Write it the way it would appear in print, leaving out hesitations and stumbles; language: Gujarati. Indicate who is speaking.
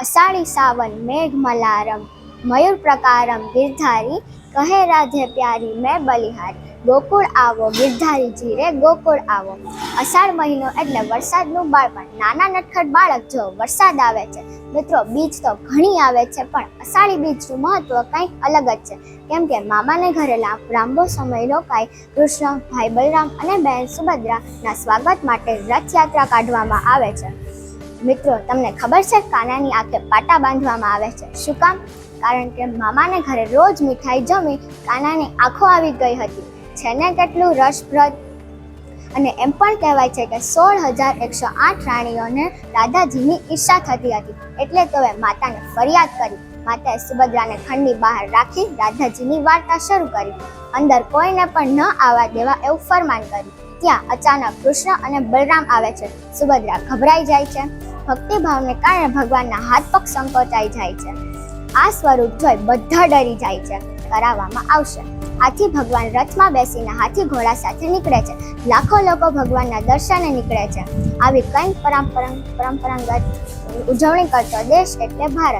Speaker 1: અષાઢી સાવન મેઘ મલારમ, મયુર પ્રકારમ ગિરધારી, કહે રાધે પ્યારી મેં બલિહારી. ગોકુળ આવો ગિરધારીજી રે ગોકુળ આવો. અષાઢ મહિનો એટલે વરસાદનું બાળપણ. નાના નટખટ બાળક જો વરસાદ આવે છે. મિત્રો, બીજ તો ઘણી આવે છે, પણ અષાઢી બીજનું મહત્વ કંઈક અલગ જ છે. કેમ કે મામાને ઘરે લાંબો સમય રોકાઈ કૃષ્ણ, ભાઈ બલરામ અને બહેન સુભદ્રાના સ્વાગત માટે રથયાત્રા કાઢવામાં આવે છે. મિત્રો, તમને ખબર છે કાનાની આંખે પાટા બાંધવામાં આવે છે? શું કામ? કારણ કે મામાને ઘરે રોજ મીઠાઈ જમી કાનાની આંખો આવી ગઈ હતી. છે ને કેટલું રસપ્રદ! અને એમ પણ કહેવાય છે કે 16,108 રાણીઓને રાધાજીની ઈર્ષા થતી હતી, એટલે તેઓએ માતાને ફરિયાદ કરી. માતાએ સુભદ્રાને ખંડની બહાર રાખી રાધાજીની વાર્તા શરૂ કરી. અંદર કોઈને પણ ન આવવા દેવા એવું ફરમાન કર્યું. ત્યાં અચાનક કૃષ્ણ અને બલરામ આવે છે. સુભદ્રા ગભરાઈ જાય છે. ભક્તિભાવને કારણે ભગવાનના હાથ પગ સંકોચાઈ જાય છે. આ સ્વરૂપ જોઈ બધા ડરી જાય છે. કરાવવામાં આવશે. આથી ભગવાન રથમાં બેસીને હાથી ઘોડા સાથે નીકળે છે. લાખો લોકો ભગવાનના દર્શને નીકળે છે. આવી કંઈક પરંપરાગત ઉજવણી કરતો દેશ એટલે ભારત.